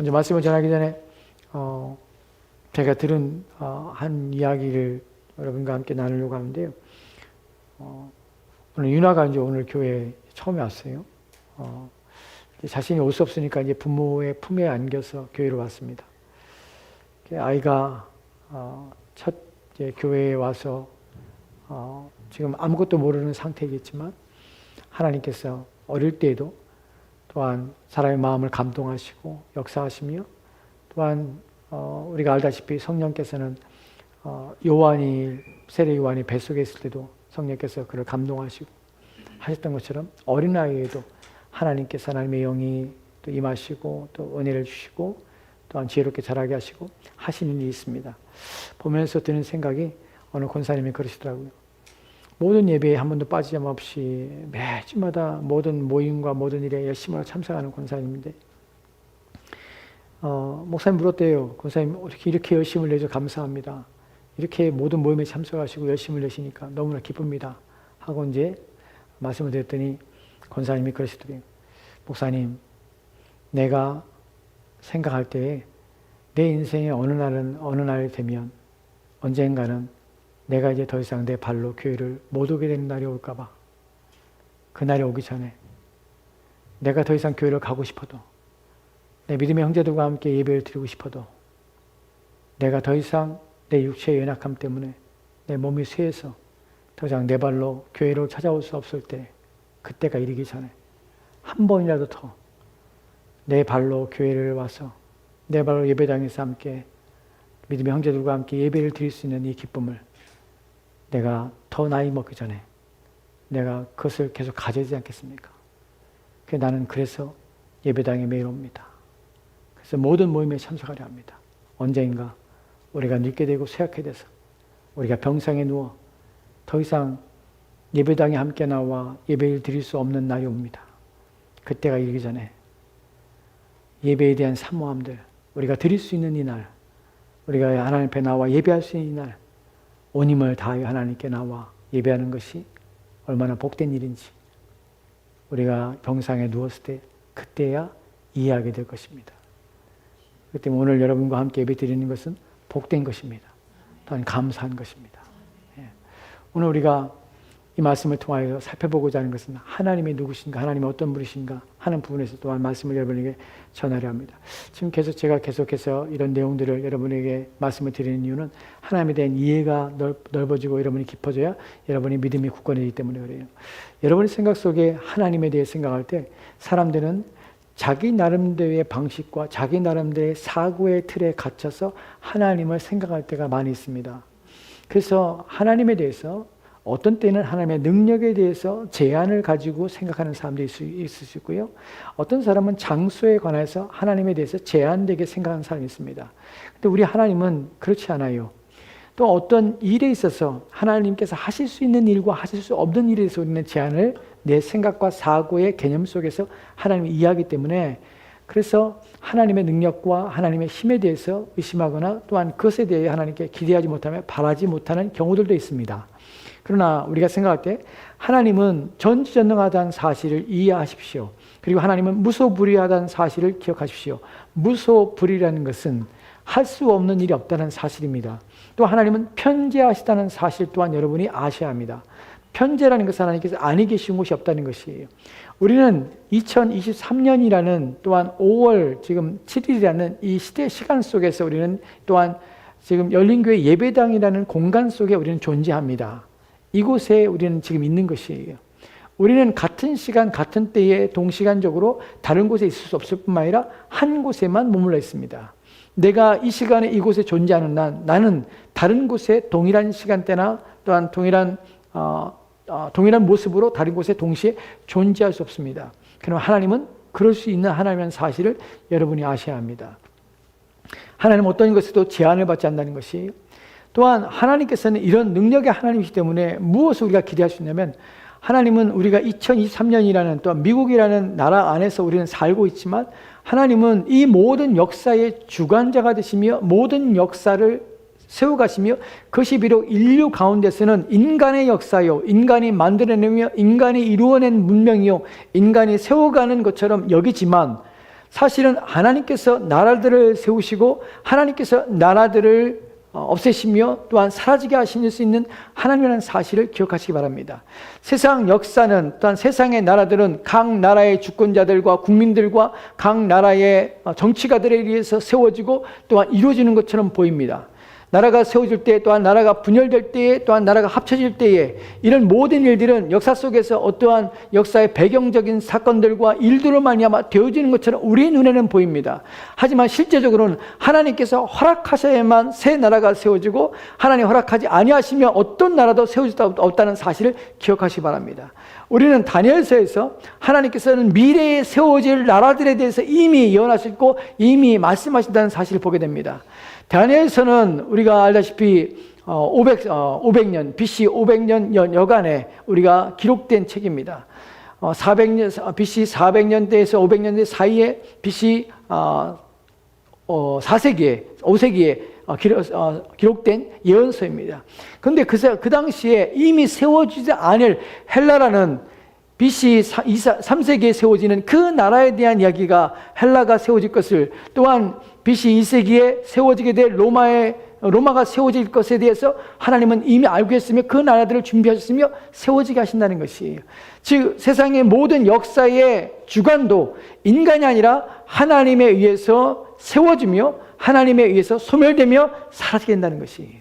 먼저 말씀을 전하기 전에 제가 들은 한 이야기를 여러분과 함께 나누려고 하는데요. 오늘 윤아가 이제 오늘 교회에 처음에 왔어요. 자신이 올 수 없으니까 이제 부모의 품에 안겨서 교회로 왔습니다. 아이가 첫 이제 교회에 와서 지금 아무것도 모르는 상태이겠지만 하나님께서 어릴 때에도 또한 사람의 마음을 감동하시고 역사하시며 또한 우리가 알다시피 성령께서는 세례 요한이 뱃속에 있을 때도 성령께서 그를 감동하시고 하셨던 것처럼 어린아이에도 하나님께서 하나님의 영이 또 임하시고 또 은혜를 주시고 또한 지혜롭게 자라게 하시고 하시는 일이 있습니다. 보면서 드는 생각이 어느 권사님이 그러시더라고요. 모든 예배에 한 번도 빠짐없이 매주마다 모든 모임과 모든 일에 열심히 참석하는 권사님인데 목사님 물었대요. 권사님 이렇게 열심을 내줘 감사합니다. 이렇게 모든 모임에 참석하시고 열심을 내시니까 너무나 기쁩니다. 하고 이제 말씀을 드렸더니 권사님이 그러시더래요. 목사님, 내가 생각할 때에 내 인생의 어느 날이 되면 언젠가는 내가 이제 더 이상 내 발로 교회를 못 오게 되는 날이 올까 봐. 그 날이 오기 전에 내가 더 이상 교회를 가고 싶어도 내 믿음의 형제들과 함께 예배를 드리고 싶어도 내가 더 이상 내 육체의 연약함 때문에 내 몸이 쇠해서 더 이상 내 발로 교회를 찾아올 수 없을 때 그때가 이르기 전에 한 번이라도 더 내 발로 교회를 와서 내 발로 예배당에서 함께 믿음의 형제들과 함께 예배를 드릴 수 있는 이 기쁨을 내가 더 나이 먹기 전에 내가 그것을 계속 가져야 되지 않겠습니까? 나는 그래서 예배당에 매일 옵니다. 그래서 모든 모임에 참석하려 합니다. 언젠가 우리가 늙게 되고 쇠약해 돼서 우리가 병상에 누워 더 이상 예배당에 함께 나와 예배를 드릴 수 없는 날이 옵니다. 그때가 이르기 전에 예배에 대한 사모함들 우리가 드릴 수 있는 이 날, 우리가 하나님 앞에 나와 예배할 수 있는 이 날, 온 힘을 다하여 하나님께 나와 예배하는 것이 얼마나 복된 일인지 우리가 병상에 누웠을 때 그때야 이해하게 될 것입니다. 그렇기 때문에 오늘 여러분과 함께 예배 드리는 것은 복된 것입니다. 또한 감사한 것입니다. 오늘 우리가 이 말씀을 통하여 살펴보고자 하는 것은 하나님이 누구신가, 하나님이 어떤 분이신가 하는 부분에서 또한 말씀을 여러분에게 전하려 합니다. 지금 제가 계속해서 이런 내용들을 여러분에게 말씀을 드리는 이유는 하나님에 대한 이해가 넓어지고 여러분이 깊어져야 여러분의 믿음이 굳건해지기 때문에 그래요. 여러분의 생각 속에 하나님에 대해 생각할 때 사람들은 자기 나름대로의 방식과 자기 나름대로의 사고의 틀에 갇혀서 하나님을 생각할 때가 많이 있습니다. 그래서 하나님에 대해서 어떤 때는 하나님의 능력에 대해서 제한을 가지고 생각하는 사람들이 있을 수 있고요. 어떤 사람은 장소에 관해서 하나님에 대해서 제한되게 생각하는 사람이 있습니다. 근데 우리 하나님은 그렇지 않아요. 또 어떤 일에 있어서 하나님께서 하실 수 있는 일과 하실 수 없는 일에 대해서 우리는 제한을 내 생각과 사고의 개념 속에서 하나님이 이해하기 때문에 그래서 하나님의 능력과 하나님의 힘에 대해서 의심하거나 또한 그것에 대해 하나님께 기대하지 못하며 바라지 못하는 경우들도 있습니다. 그러나 우리가 생각할 때 하나님은 전지전능하다는 사실을 이해하십시오. 그리고 하나님은 무소불위하다는 사실을 기억하십시오. 무소불위라는 것은 할 수 없는 일이 없다는 사실입니다. 또 하나님은 편재하시다는 사실 또한 여러분이 아셔야 합니다. 편재라는 것은 하나님께서 안에 계신 곳이 없다는 것이에요. 우리는 2023년이라는 또한 5월 지금 7일이라는 이 시간 속에서 우리는 또한 지금 열린교회 예배당이라는 공간 속에 우리는 존재합니다. 이곳에 우리는 지금 있는 것이에요. 우리는 같은 시간, 같은 때에 동시간적으로 다른 곳에 있을 수 없을 뿐만 아니라 한 곳에만 머물러 있습니다. 내가 이 시간에 이곳에 존재하는 나는 다른 곳에 동일한 시간대나 또한 동일한 모습으로 다른 곳에 동시에 존재할 수 없습니다. 그럼 하나님은 그럴 수 있는 하나님이라는 사실을 여러분이 아셔야 합니다. 하나님은 어떤 것에도 제한을 받지 않는다는 것이 또한 하나님께서는 이런 능력의 하나님이시기 때문에 무엇을 우리가 기대할 수 있냐면 하나님은 우리가 2023년이라는 또한 미국이라는 나라 안에서 우리는 살고 있지만 하나님은 이 모든 역사의 주관자가 되시며 모든 역사를 세워가시며 그것이 비록 인류 가운데서는 인간의 역사요, 인간이 만들어내며 인간이 이루어낸 문명이요, 인간이 세워가는 것처럼 여기지만 사실은 하나님께서 나라들을 세우시고 하나님께서 나라들을 없애시며 또한 사라지게 하실 수 있는 하나님이라는 사실을 기억하시기 바랍니다. 세상 역사는 또한 세상의 나라들은 각 나라의 주권자들과 국민들과 각 나라의 정치가들에 의해서 세워지고 또한 이루어지는 것처럼 보입니다. 나라가 세워질 때 또한 나라가 분열될 때에 또한 나라가 합쳐질 때에 이런 모든 일들은 역사 속에서 어떠한 역사의 배경적인 사건들과 일들로 말미암아 되어지는 것처럼 우리의 눈에는 보입니다. 하지만 실제적으로는 하나님께서 허락하셔야만 새 나라가 세워지고 하나님 허락하지 아니하시면 어떤 나라도 세워질 수 없다는 사실을 기억하시기 바랍니다. 우리는 다니엘서에서 하나님께서는 미래에 세워질 나라들에 대해서 이미 예언하셨고 이미 말씀하신다는 사실을 보게 됩니다. 다니엘서는 우리가 알다시피 500년, BC 500년 여간에 우리가 기록된 책입니다. 400년, BC 400년대에서 500년대 사이에 BC 4세기에, 5세기에 기록된 예언서입니다. 그런데 그 당시에 이미 세워지지 않을 헬라라는 BC 3세기에 세워지는 그 나라에 대한 이야기가 헬라가 세워질 것을 또한 BC 2세기에 세워지게 될 로마가 세워질 것에 대해서 하나님은 이미 알고 계셨으며 그 나라들을 준비하셨으며 세워지게 하신다는 것이에요. 즉 세상의 모든 역사의 주관도 인간이 아니라 하나님에 의해서 세워지며 하나님에 의해서 소멸되며 사라지게 된다는 것이에요.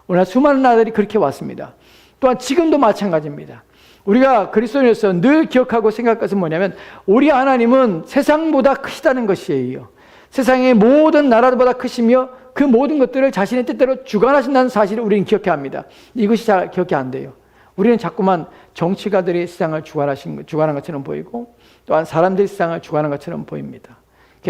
오늘 수많은 나라들이 그렇게 왔습니다. 또한 지금도 마찬가지입니다. 우리가 그리스도인으로서 늘 기억하고 생각할 것은 뭐냐면 우리 하나님은 세상보다 크시다는 것이에요. 세상의 모든 나라보다 크시며 그 모든 것들을 자신의 뜻대로 주관하신다는 사실을 우리는 기억해야 합니다. 이것이 잘 기억이 안 돼요. 우리는 자꾸만 정치가들이 세상을 주관한 것처럼 보이고 또한 사람들이 세상을 주관한 것처럼 보입니다.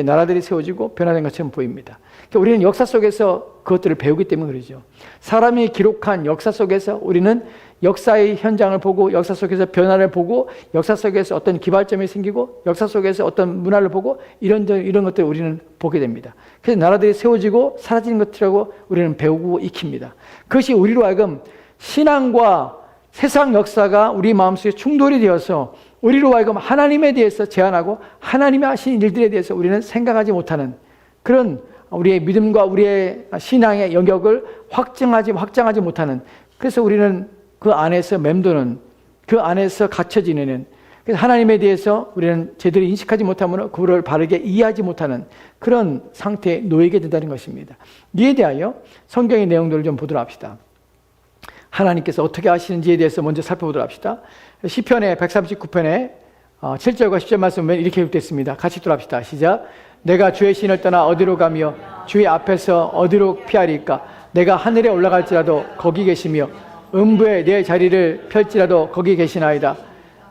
나라들이 세워지고 변화된 것처럼 보입니다. 우리는 역사 속에서 그것들을 배우기 때문에 그러죠. 사람이 기록한 역사 속에서 우리는 역사의 현장을 보고 역사 속에서 변화를 보고 역사 속에서 어떤 기발점이 생기고 역사 속에서 어떤 문화를 보고 이런 것들을 우리는 보게 됩니다. 그래서 나라들이 세워지고 사라지는 것이라고 우리는 배우고 익힙니다. 그것이 우리로 하여금 신앙과 세상 역사가 우리 마음속에 충돌이 되어서 우리로 하여금 하나님에 대해서 제안하고 하나님이 하신 일들에 대해서 우리는 생각하지 못하는 그런 우리의 믿음과 우리의 신앙의 영역을 확장하지 못하는, 그래서 우리는 그 안에서 맴도는, 그 안에서 갇혀 지내는, 그래서 하나님에 대해서 우리는 제대로 인식하지 못하면 그를 바르게 이해하지 못하는 그런 상태에 놓이게 된다는 것입니다. 이에 대하여 성경의 내용들을 좀 보도록 합시다. 하나님께서 어떻게 하시는지에 대해서 먼저 살펴보도록 합시다. 시편의 139편에 7절과 10절 말씀은 이렇게 기록됐습니다. 같이 읽도록 합시다. 시작. 내가 주의 신을 떠나 어디로 가며 주의 앞에서 어디로 피하리까? 내가 하늘에 올라갈지라도 거기 계시며 음부에 내 자리를 펼지라도 거기 계시나이다.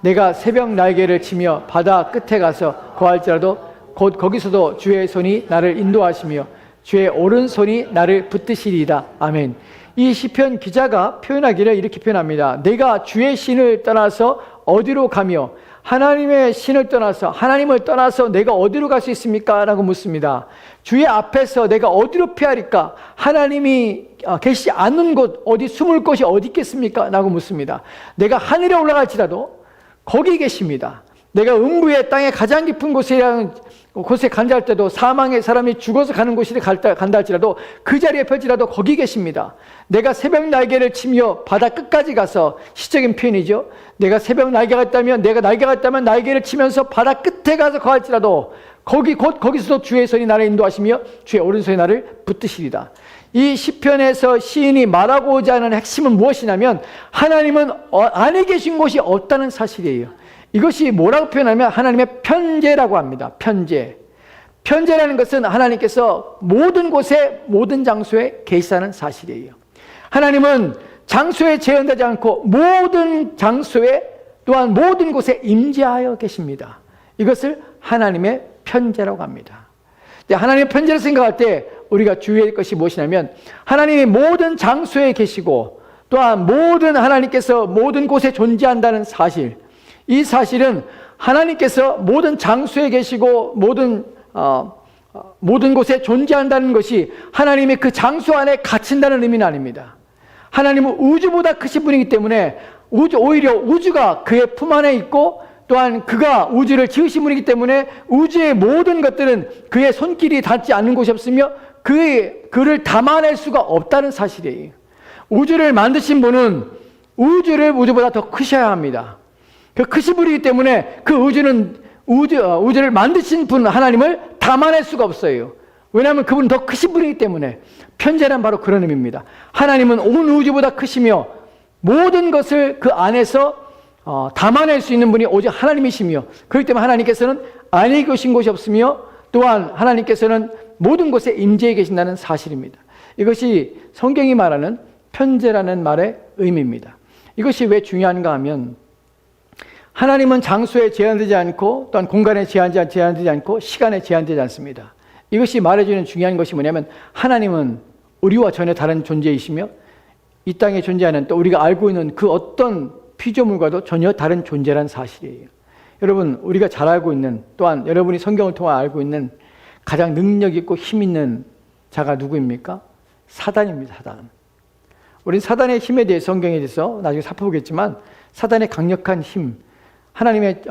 내가 새벽 날개를 치며 바다 끝에 가서 거할지라도 곧 거기서도 주의 손이 나를 인도하시며 주의 오른손이 나를 붙드시리이다. 아멘. 이 시편 기자가 표현하기를 이렇게 표현합니다. 내가 주의 신을 떠나서 어디로 가며, 하나님의 신을 떠나서, 하나님을 떠나서 내가 어디로 갈 수 있습니까? 라고 묻습니다. 주의 앞에서 내가 어디로 피하리까? 하나님이 계시지 않는 곳, 어디 숨을 곳이 어디 있겠습니까? 라고 묻습니다. 내가 하늘에 올라갈지라도 거기 계십니다. 내가 음부의 땅의 가장 깊은 곳에 간다 할 때도, 사망의 사람이 죽어서 가는 곳에 간다 할지라도 그 자리에 펼지라도 거기 계십니다. 내가 새벽 날개를 치며 바다 끝까지 가서, 시적인 표현이죠. 내가 새벽 날개가 있다면, 내가 날개가 있다면 날개를 치면서 바다 끝에 가서 거할지라도 거기서도 주의 손이 나를 인도하시며 주의 오른손이 나를 붙드시리다. 이 시편에서 시인이 말하고자 하는 핵심은 무엇이냐면 하나님은 안에 계신 곳이 없다는 사실이에요. 이것이 뭐라고 표현하면 하나님의 편재라고 합니다. 편재. 편재라는 것은 하나님께서 모든 곳에 모든 장소에 계시다는 사실이에요. 하나님은 장소에 제한되지 않고 모든 장소에 또한 모든 곳에 임재하여 계십니다. 이것을 하나님의 편재라고 합니다. 하나님의 편재를 생각할 때 우리가 주의할 것이 무엇이냐면 하나님이 모든 장소에 계시고 또한 하나님께서 모든 곳에 존재한다는 사실, 이 사실은 하나님께서 모든 장소에 계시고 모든 곳에 존재한다는 것이 하나님이 그 장소 안에 갇힌다는 의미는 아닙니다. 하나님은 우주보다 크신 분이기 때문에 오히려 우주가 그의 품 안에 있고 또한 그가 우주를 지으신 분이기 때문에 우주의 모든 것들은 그의 손길이 닿지 않는 곳이 없으며 그를 담아낼 수가 없다는 사실이에요. 우주를 만드신 분은 우주보다 더 크셔야 합니다. 그 크신 분이기 때문에 그 우주를 만드신 분 하나님을 담아낼 수가 없어요. 왜냐하면 그분은 더 크신 분이기 때문에. 편재란 바로 그런 의미입니다. 하나님은 온 우주보다 크시며 모든 것을 그 안에서 담아낼 수 있는 분이 오직 하나님이시며, 그렇기 때문에 하나님께서는 안에 계신 곳이 없으며 또한 하나님께서는 모든 곳에 임재해 계신다는 사실입니다. 이것이 성경이 말하는 편재라는 말의 의미입니다. 이것이 왜 중요한가 하면 하나님은 장소에 제한되지 않고 또한 공간에 제한되지 않고 시간에 제한되지 않습니다. 이것이 말해주는 중요한 것이 뭐냐면 하나님은 우리와 전혀 다른 존재이시며 이 땅에 존재하는 또 우리가 알고 있는 그 어떤 피조물과도 전혀 다른 존재라는 사실이에요. 여러분, 우리가 잘 알고 있는, 또한 여러분이 성경을 통해 알고 있는 가장 능력 있고 힘 있는 자가 누구입니까? 사단입니다. 사단. 우린 사단의 힘에 대해서 성경에 대해서 나중에 살펴보겠지만 사단의 강력한 힘, 하나님의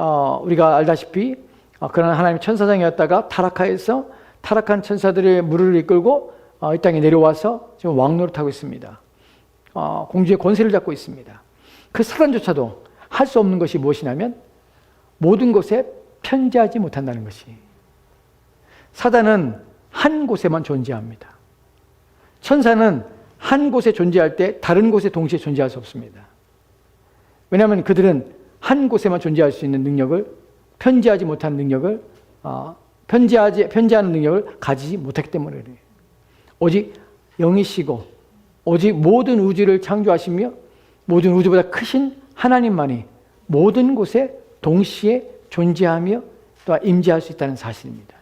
우리가 알다시피 그런 하나님의 천사장이었다가 타락하여서 타락한 천사들의 무리를 이끌고 이 땅에 내려와서 지금 왕노릇하고 있습니다. 공주의 권세를 잡고 있습니다. 그 사단조차도 할 수 없는 것이 무엇이냐면 모든 곳에 편재하지 못한다는 것이. 사단은 한 곳에만 존재합니다. 천사는 한 곳에 존재할 때 다른 곳에 동시에 존재할 수 없습니다. 왜냐하면 그들은 한 곳에만 존재할 수 있는 능력을, 편재하지 못한 능력을, 편재하는 능력을 가지지 못했기 때문에 그래요. 오직 영이시고 오직 모든 우주를 창조하시며 모든 우주보다 크신 하나님만이 모든 곳에 동시에 존재하며 또 임재할 수 있다는 사실입니다.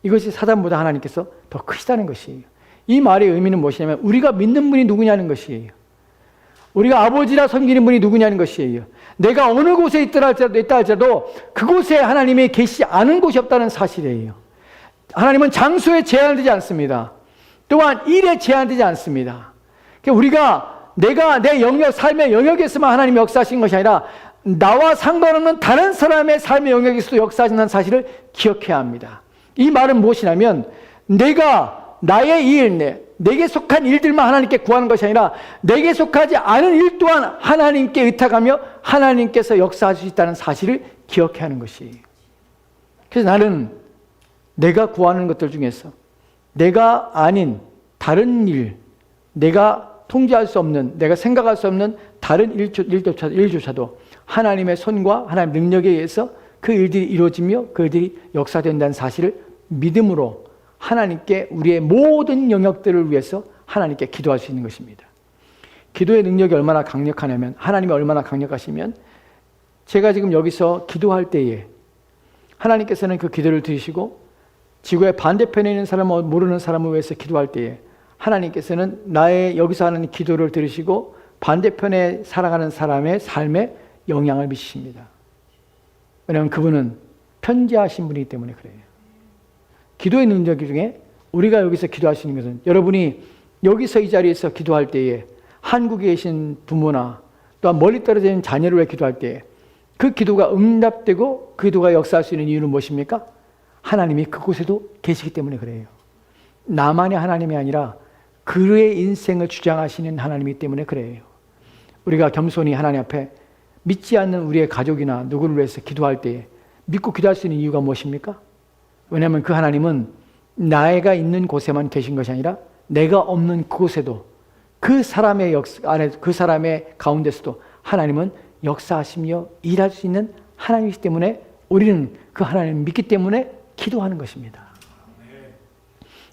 이것이 사단보다 하나님께서 더 크시다는 것이에요. 이 말의 의미는 무엇이냐면 우리가 믿는 분이 누구냐는 것이에요. 우리가 아버지라 섬기는 분이 누구냐는 것이에요. 내가 어느 곳에 있다 할지라도 그곳에 하나님이 계시지 않은 곳이 없다는 사실이에요. 하나님은 장소에 제한되지 않습니다. 또한 일에 제한되지 않습니다. 우리가 내가 내 영역, 삶의 영역에서만 하나님이 역사하신 것이 아니라 나와 상관없는 다른 사람의 삶의 영역에서도 역사하신다는 사실을 기억해야 합니다. 이 말은 무엇이냐면 내가 나의 일, 내게 속한 일들만 하나님께 구하는 것이 아니라 내게 속하지 않은 일 또한 하나님께 의탁하며 하나님께서 역사할 수 있다는 사실을 기억해야 하는 것이에요. 그래서 나는 내가 구하는 것들 중에서 내가 아닌 다른 일, 내가 통제할 수 없는, 내가 생각할 수 없는 다른 일조차도 하나님의 손과 하나님의 능력에 의해서 그 일들이 이루어지며 그 일들이 역사된다는 사실을 믿음으로 하나님께 우리의 모든 영역들을 위해서 하나님께 기도할 수 있는 것입니다. 기도의 능력이 얼마나 강력하냐면, 하나님이 얼마나 강력하시면 제가 지금 여기서 기도할 때에 하나님께서는 그 기도를 들으시고 지구의 반대편에 있는 사람을 모르는 사람을 위해서 기도할 때에 하나님께서는 나의 여기서 하는 기도를 들으시고 반대편에 살아가는 사람의 삶에 영향을 미치십니다. 왜냐하면 그분은 편재하신 분이기 때문에 그래요. 기도의 능력 중에 우리가 여기서 기도할 수 있는 것은 여러분이 여기서 이 자리에서 기도할 때에 한국에 계신 부모나 또한 멀리 떨어져 있는 자녀를 위해 기도할 때에 그 기도가 응답되고 그 기도가 역사할 수 있는 이유는 무엇입니까? 하나님이 그곳에도 계시기 때문에 그래요. 나만의 하나님이 아니라 그의 인생을 주장하시는 하나님이기 때문에 그래요. 우리가 겸손히 하나님 앞에 믿지 않는 우리의 가족이나 누구를 위해서 기도할 때에 믿고 기도할 수 있는 이유가 무엇입니까? 왜냐하면 그 하나님은 나가 있는 곳에만 계신 것이 아니라 내가 없는 그곳에도 그 사람의 그 사람의 가운데서도 하나님은 역사하시며 일할 수 있는 하나님이기 때문에 우리는 그 하나님을 믿기 때문에 기도하는 것입니다.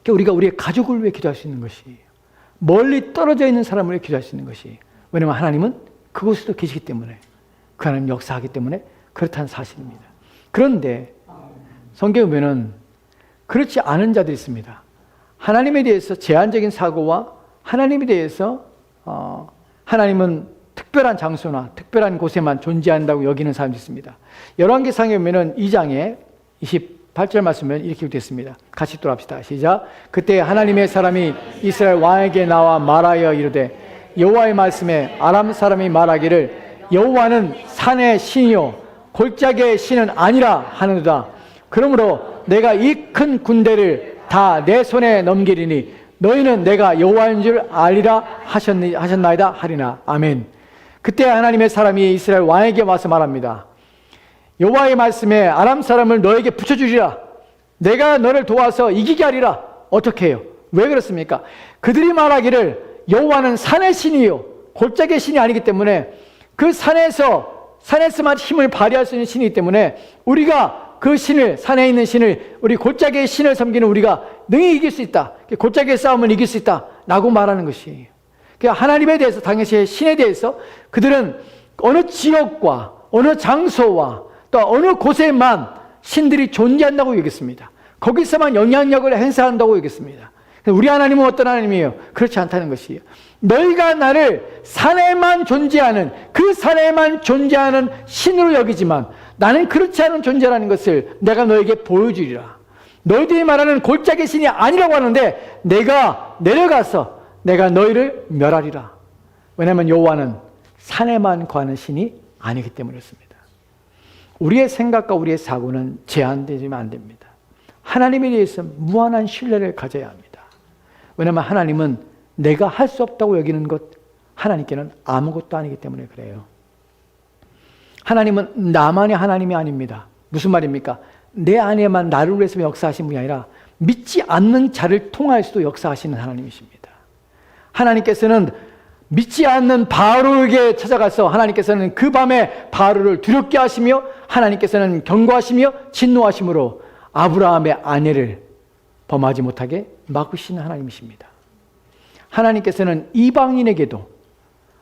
그러니까 우리가 우리의 가족을 위해 기도할 수 있는 것이에요. 멀리 떨어져 있는 사람을 위해 기도할 수 있는 것이에요. 왜냐하면 하나님은 그곳에도 계시기 때문에, 그 하나님 역사하기 때문에 그렇다는 사실입니다. 그런데 성경에 보면은 그렇지 않은 자들이 있습니다. 하나님에 대해서 제한적인 사고와 하나님에 대해서 하나님은 특별한 장소나 특별한 곳에만 존재한다고 여기는 사람이 있습니다. 열왕기상에 보면은 2장에 28절 말씀은 이렇게 됐습니다. 같이 읽도록 합시다. 시작. 그때 하나님의 사람이 이스라엘 왕에게 나와 말하여 이르되 여호와의 말씀에 아람 사람이 말하기를 여호와는 산의 신이요 골짜기의 신은 아니라 하는도다. 그러므로 내가 이 큰 군대를 다 내 손에 넘기리니 너희는 내가 여호와인 줄 알리라 하셨나이다 하리나. 아멘. 그때 하나님의 사람이 이스라엘 왕에게 와서 말합니다. 여호와의 말씀에 아람 사람을 너에게 붙여주리라. 내가 너를 도와서 이기게 하리라. 어떻게 해요? 왜 그렇습니까? 그들이 말하기를 여호와는 산의 신이요 골짜기의 신이 아니기 때문에 그 산에서만 힘을 발휘할 수 있는 신이기 때문에 우리가 그 신을, 산에 있는 신을, 우리 골짜기의 신을 섬기는 우리가 능히 이길 수 있다. 골짜기의 싸움은 이길 수 있다 라고 말하는 것이에요. 하나님에 대해서, 당시의 신에 대해서 그들은 어느 지역과 어느 장소와 또 어느 곳에만 신들이 존재한다고 여겼습니다. 거기서만 영향력을 행사한다고 여겼습니다. 우리 하나님은 어떤 하나님이에요? 그렇지 않다는 것이에요. 너희가 나를 산에만 존재하는, 그 산에만 존재하는 신으로 여기지만 나는 그렇지 않은 존재라는 것을 내가 너에게 보여주리라. 너희들이 말하는 골짜기 신이 아니라고 하는데 내가 내려가서 내가 너희를 멸하리라. 왜냐하면 여호와는 산에만 거하는 신이 아니기 때문이었습니다. 우리의 생각과 우리의 사고는 제한되지만 안 됩니다. 하나님에 대해서 무한한 신뢰를 가져야 합니다. 왜냐하면 하나님은 내가 할 수 없다고 여기는 것, 하나님께는 아무것도 아니기 때문에 그래요. 하나님은 나만의 하나님이 아닙니다. 무슨 말입니까? 내 안에만 나를 위해서 역사하신 분이 아니라 믿지 않는 자를 통하여서도 역사하시는 하나님이십니다. 하나님께서는 믿지 않는 바로에게 찾아가서 하나님께서는 그 밤에 바로를 두렵게 하시며 하나님께서는 경고하시며 진노하심으로 아브라함의 아내를 범하지 못하게 막으시는 하나님이십니다. 하나님께서는 이방인에게도,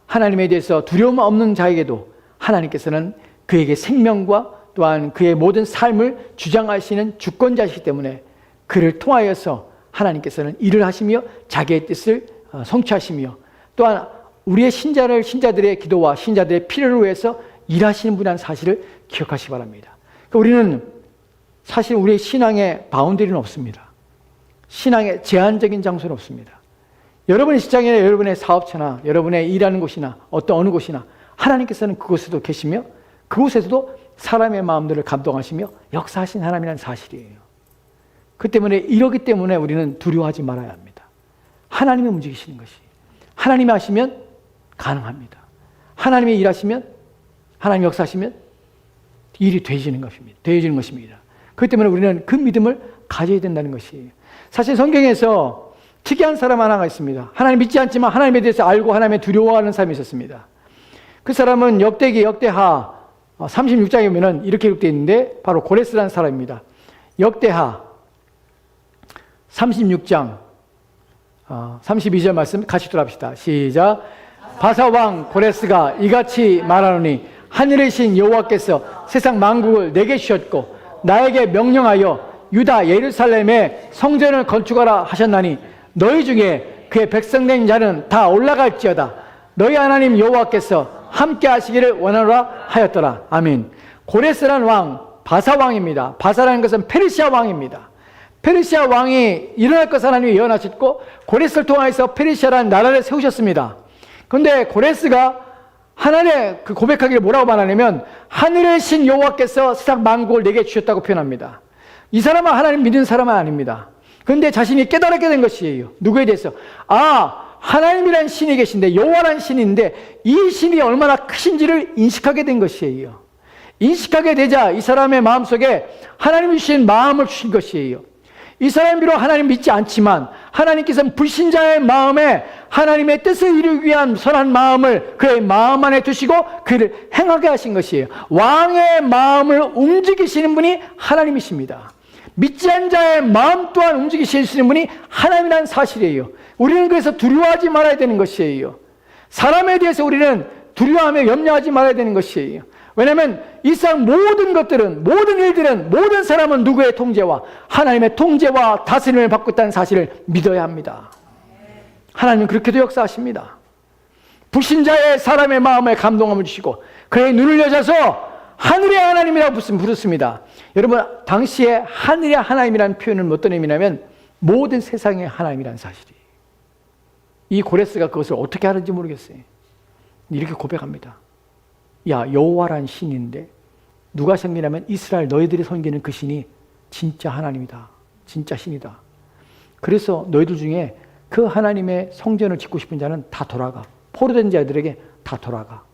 하나님에 대해서 두려움 없는 자에게도 하나님께서는 그에게 생명과 또한 그의 모든 삶을 주장하시는 주권자이기 때문에 그를 통하여서 하나님께서는 일을 하시며 자기의 뜻을 성취하시며 또한 우리의 신자들의 기도와 신자들의 필요를 위해서 일하시는 분이라는 사실을 기억하시기 바랍니다. 그러니까 우리는 사실 우리의 신앙의 바운더리는 없습니다. 신앙의 제한적인 장소는 없습니다. 여러분의 직장이나 여러분의 사업처나 여러분의 일하는 곳이나 어느 곳이나 하나님께서는 그곳에도 계시며 그곳에서도 사람의 마음들을 감동하시며 역사하신 하나님이라는 사실이에요. 그 때문에 이러기 때문에 우리는 두려워하지 말아야 합니다. 하나님이 움직이시는 것이, 하나님이 하시면 가능합니다. 하나님이 일하시면, 하나님이 역사하시면 일이 되어지는 것입니다. 그렇기 때문에 우리는 그 믿음을 가져야 된다는 것이에요. 사실 성경에서 특이한 사람 하나가 있습니다. 하나님 믿지 않지만 하나님에 대해서 알고 하나님의 두려워하는 사람이 있었습니다. 그 사람은 역대하 36장에 보면 이렇게 기록되어 있는데 바로 고레스라는 사람입니다. 역대하 36장 32절 말씀 같이 들어갑시다. 시작. 바사왕 고레스가 이같이 말하노니 하늘의 신 여호와께서 세상 만국을 내게 주셨고 나에게 명령하여 유다 예루살렘에 성전을 건축하라 하셨나니 너희 중에 그의 백성된 자는 다 올라갈지어다. 너희 하나님 여호와께서 함께 하시기를 원하노라 하였더라. 아멘. 고레스라는 왕, 바사왕입니다. 바사라는 것은 페르시아 왕입니다. 페르시아 왕이 일어날 것을 하나님이 예언하셨고 고레스를 통해서 페르시아라는 나라를 세우셨습니다. 그런데 고레스가 하나님의 그 고백하기를 뭐라고 말하냐면 하늘의 신 여호와께서 세상 만국을 내게 주셨다고 표현합니다. 이 사람은 하나님 믿는 사람은 아닙니다. 그런데 자신이 깨달았게 된 것이에요. 누구에 대해서? 하나님이라는 신이 계신데, 여호와라는 신인데 이 신이 얼마나 크신지를 인식하게 된 것이에요. 인식하게 되자 이 사람의 마음속에 하나님이 주신 마음을 주신 것이에요. 이 사람이 비록 하나님 믿지 않지만 하나님께서는 불신자의 마음에 하나님의 뜻을 이루기 위한 선한 마음을 그의 마음 안에 두시고 그를 행하게 하신 것이에요. 왕의 마음을 움직이시는 분이 하나님이십니다. 믿지 않은 자의 마음 또한 움직이시는 분이 하나님이라는 사실이에요. 우리는 그래서 두려워하지 말아야 되는 것이에요. 사람에 대해서 우리는 두려워하며 염려하지 말아야 되는 것이에요. 왜냐하면 이 세상 모든 것들은, 모든 일들은, 모든 사람은 누구의 통제와 하나님의 통제와 다스림을 받고 있다는 사실을 믿어야 합니다. 하나님은 그렇게도 역사하십니다. 불신자의 사람의 마음에 감동함을 주시고 그의 눈을 여셔서 하늘의 하나님이라고 부르습니다. 여러분, 당시에 하늘의 하나님이라는 표현은 어떤 의미냐면 모든 세상의 하나님이라는 사실이에요. 이 고레스가 그것을 어떻게 하는지 모르겠어요. 이렇게 고백합니다. 야, 여호와란 신인데 누가 섬기냐면 이스라엘 너희들이 섬기는 그 신이 진짜 하나님이다. 진짜 신이다. 그래서 너희들 중에 그 하나님의 성전을 짓고 싶은 자는 다 돌아가. 포로된 자들에게 다 돌아가.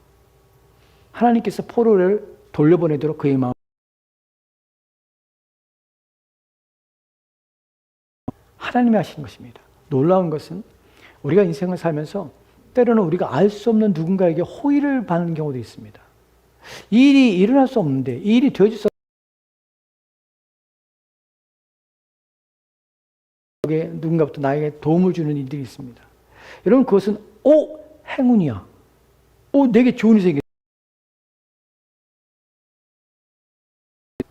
하나님께서 포로를 돌려보내도록 그의 마음. 하나님이 하신 것입니다. 놀라운 것은 우리가 인생을 살면서 때로는 우리가 알 수 없는 누군가에게 호의를 받는 경우도 있습니다. 이 일이 일어날 수 없는데 이 일이 되어질 수 없는데 누군가부터 나에게 도움을 주는 일들이 있습니다. 여러분 그것은 행운이야. 내게 좋은 일이 생겼다.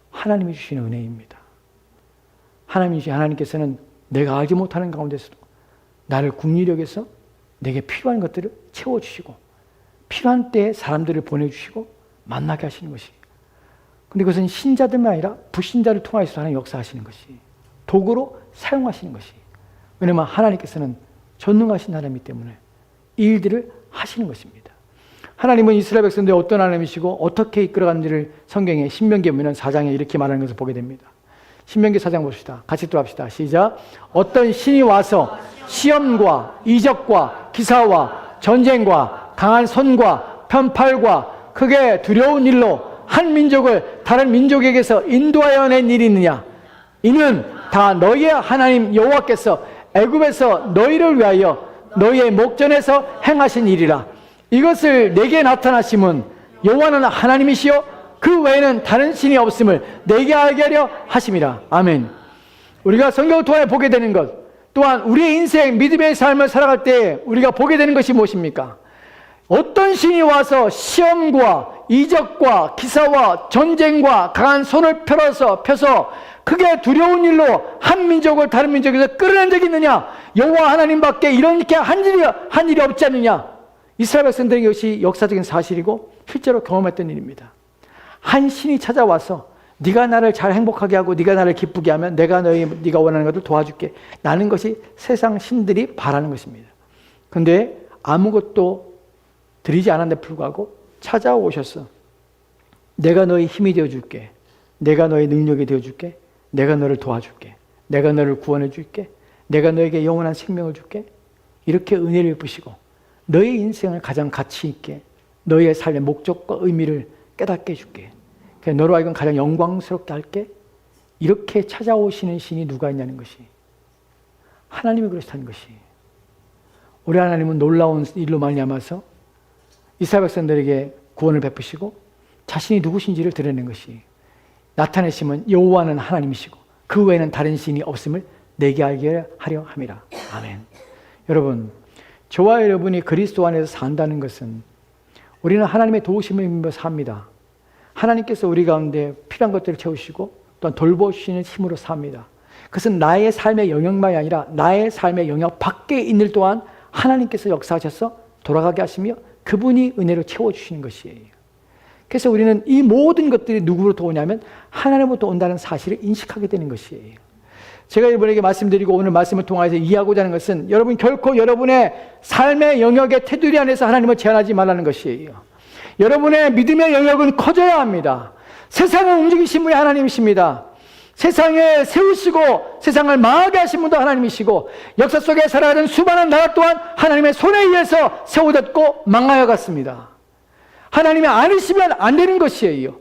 하나님이 주시는 은혜입니다. 하나님께서는 내가 알지 못하는 가운데서도 나를 긍휼히 여겨서 내게 필요한 것들을 채워주시고 필요한 때에 사람들을 보내주시고 만나게 하시는 것이. 근데 그것은 신자들만 아니라 불신자를 통하여서 하나님 역사하시는 것이. 도구로 사용하시는 것이. 왜냐하면 하나님께서는 전능하신 하나님이기 때문에 이 일들을 하시는 것입니다. 하나님은 이스라엘 백성들이 어떤 하나님이시고 어떻게 이끌어가는지를 성경의 신명기에 보면 4장에 이렇게 말하는 것을 보게 됩니다. 신명기 4장 봅시다. 같이 들어갑시다. 시작. 어떤 신이 와서 시험과 이적과 기사와 전쟁과 강한 손과 편팔과 크게 두려운 일로 한 민족을 다른 민족에게서 인도하여 낸 일이 있느냐? 이는 다 너희의 하나님 여호와께서 애굽에서 너희를 위하여 너희의 목전에서 행하신 일이라. 이것을 내게 나타나심은 여호와는 하나님이시요 그 외에는 다른 신이 없음을 내게 알게 하려 하심이라. 아멘. 우리가 성경을 통해 보게 되는 것, 또한 우리의 인생 믿음의 삶을 살아갈 때 우리가 보게 되는 것이 무엇입니까? 어떤 신이 와서 시험과 이적과 기사와 전쟁과 강한 손을 펴서 크게 두려운 일로 한 민족을 다른 민족에서 끌어낸 적이 있느냐? 여호와 하나님밖에 이렇게 한 일이 없지 않느냐? 이스라엘 백성들에게 이것이 역사적인 사실이고 실제로 경험했던 일입니다. 한 신이 찾아와서 네가 나를 잘 행복하게 하고 네가 나를 기쁘게 하면 내가 네가 원하는 것을 도와줄게. 라는 것이 세상 신들이 바라는 것입니다. 그런데 아무것도 드리지 않았는데 불구하고 찾아오셔서 내가 너의 힘이 되어줄게. 내가 너의 능력이 되어줄게. 내가 너를 도와줄게. 내가 너를 구원해 줄게. 내가 너에게 영원한 생명을 줄게. 이렇게 은혜를 베푸시고 너의 인생을 가장 가치 있게 너의 삶의 목적과 의미를 깨닫게 해줄게. 너로 하여금 가장 영광스럽게 할게. 이렇게 찾아오시는 신이 누가 있냐는 것이. 하나님이 그러시다는 것이. 우리 하나님은 놀라운 일로 말미암아서 이스라엘 백성들에게 구원을 베푸시고 자신이 누구신지를 드러낸 것이. 나타내심은 여호와는 하나님이시고 그 외에는 다른 신이 없음을 내게 알게 하려 함이라. 아멘. 여러분, 저와 여러분이 그리스도 안에서 산다는 것은 우리는 하나님의 도우심을 믿으며 삽니다. 하나님께서 우리 가운데 필요한 것들을 채우시고 또한 돌보시는 힘으로 삽니다. 그것은 나의 삶의 영역만이 아니라 나의 삶의 영역 밖에 있는 일 또한 하나님께서 역사하셔서 돌아가게 하시며 그분이 은혜로 채워주시는 것이에요. 그래서 우리는 이 모든 것들이 누구로부터 오냐면 하나님으로부터 온다는 사실을 인식하게 되는 것이에요. 제가 여러분에게 말씀드리고 오늘 말씀을 통해서 이해하고자 하는 것은 여러분 결코 여러분의 삶의 영역의 테두리 안에서 하나님을 제한하지 말라는 것이에요. 여러분의 믿음의 영역은 커져야 합니다. 세상을 움직이신 분이 하나님이십니다. 세상에 세우시고 세상을 망하게 하신 분도 하나님이시고 역사 속에 살아가는 수많은 나라 또한 하나님의 손에 의해서 세워졌고 망하여 갔습니다. 하나님이 아니시면 안 되는 것이에요.